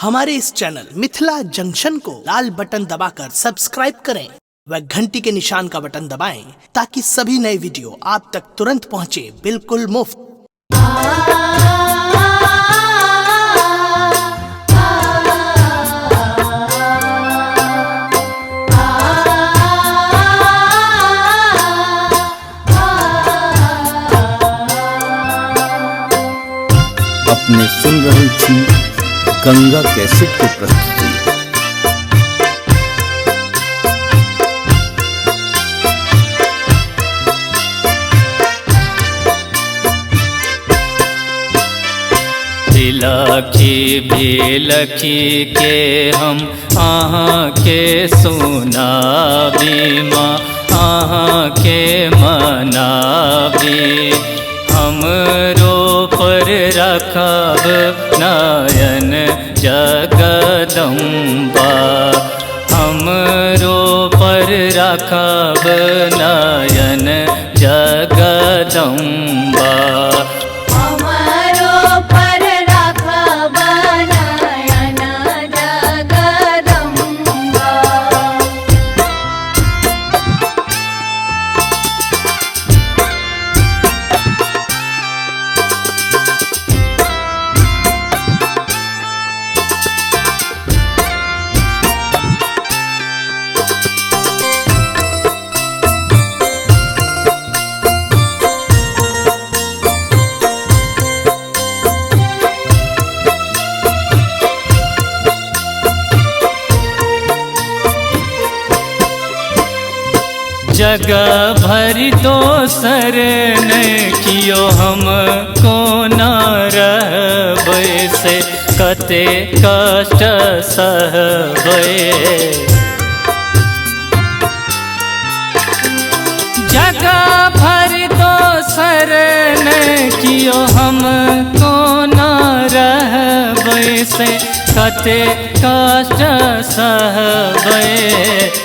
हमारे इस channel Mithila junction को लाल button दबाकर सब्सक्राइब करें व घंटी के निशान का बटन दबाएं ताकि सभी नए वीडियो आप तक तुरंत पहुंचे बिल्कुल मुफ्त। अपने सुन रही थी गंगा कैसेट की प्रस्तुति। बिलखी बिलखी के हम आहाँ के सुनाबी माँ आहाँ के मनाबी। हमरो पर रखब नयन जगदम्बा हमरो पर रखब नयन जगदम्बा। जगह भर दोसर न कियो हमको न रहबै से कते कष्ट सहबै। जगह भर दोसर न कियो हमको न रहबै से कते कष्ट सहबै।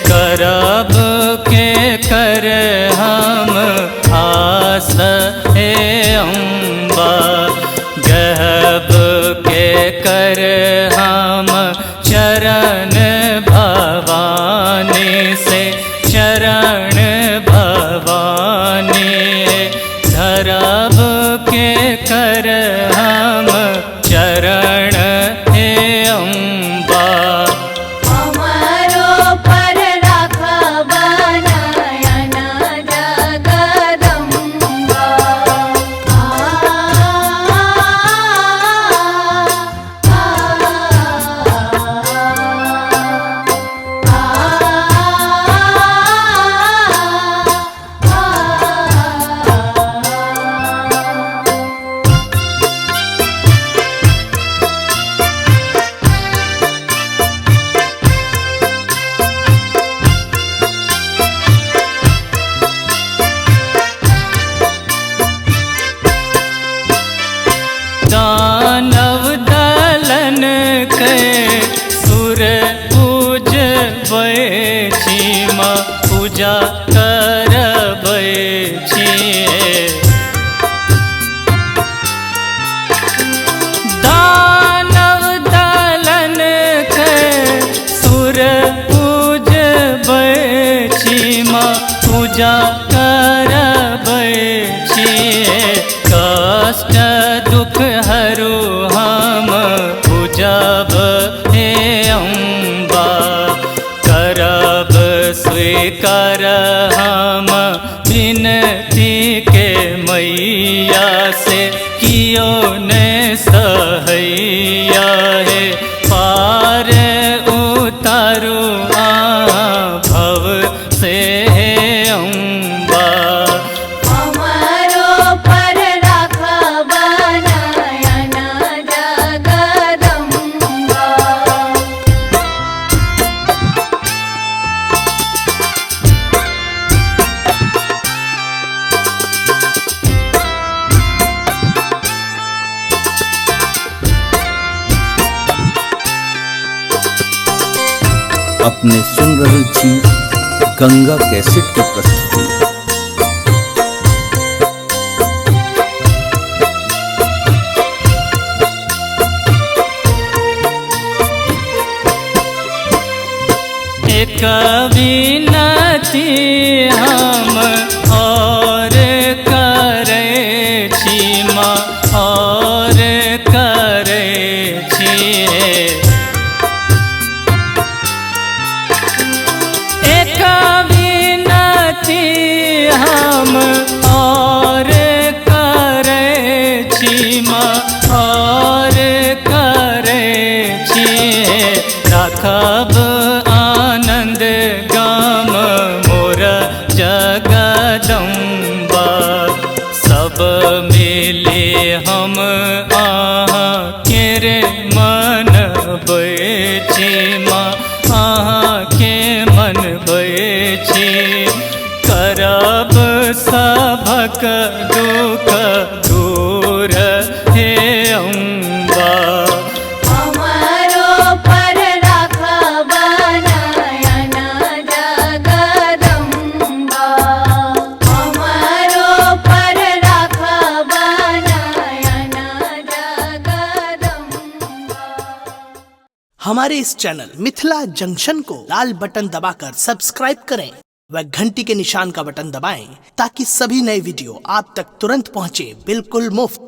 करब के कर हम आस हे अम्बा गहब के कर हम चरण भवानी से चरण भवानी। धरब के कर हम चरण हे अम्बा। दानव दलन के सुर पूजबै छी माँ पूजा करबै छी। दानव दलन के सुर पूजबै छी माँ पूजा करबै छी। कष्ट दुख हरू हम पूजब हे अम्बा करब स्वीकार हम विनती के मैया से कियो ने सहैया हे पार उतारू भव से हे अम्बा। अपने सुन रही थी गंगा कैसेट की प्रस्तुति। एक विनती हम और करे छी माँ और करे छिए। एक विनती हम और करे छी माँ और करे छिए। राखब आनंद गाम मोर जगदम्बा, सब मिले हम अहाँ के रे मन बैची माँ अहाँ के मन बैची। करब सभक दुख दूर हे अम्बा। हमरो पर राखब नयन जगदम्बा, हमरो पर राखब नयन जगदम्बा। हमारे इस चैनल मिथिला जंक्शन को लाल बटन दबाकर सब्सक्राइब करें व घंटी के निशान का बटन दबाएं ताकि सभी नए वीडियो आप तक तुरंत पहुंचे बिल्कुल मुफ्त।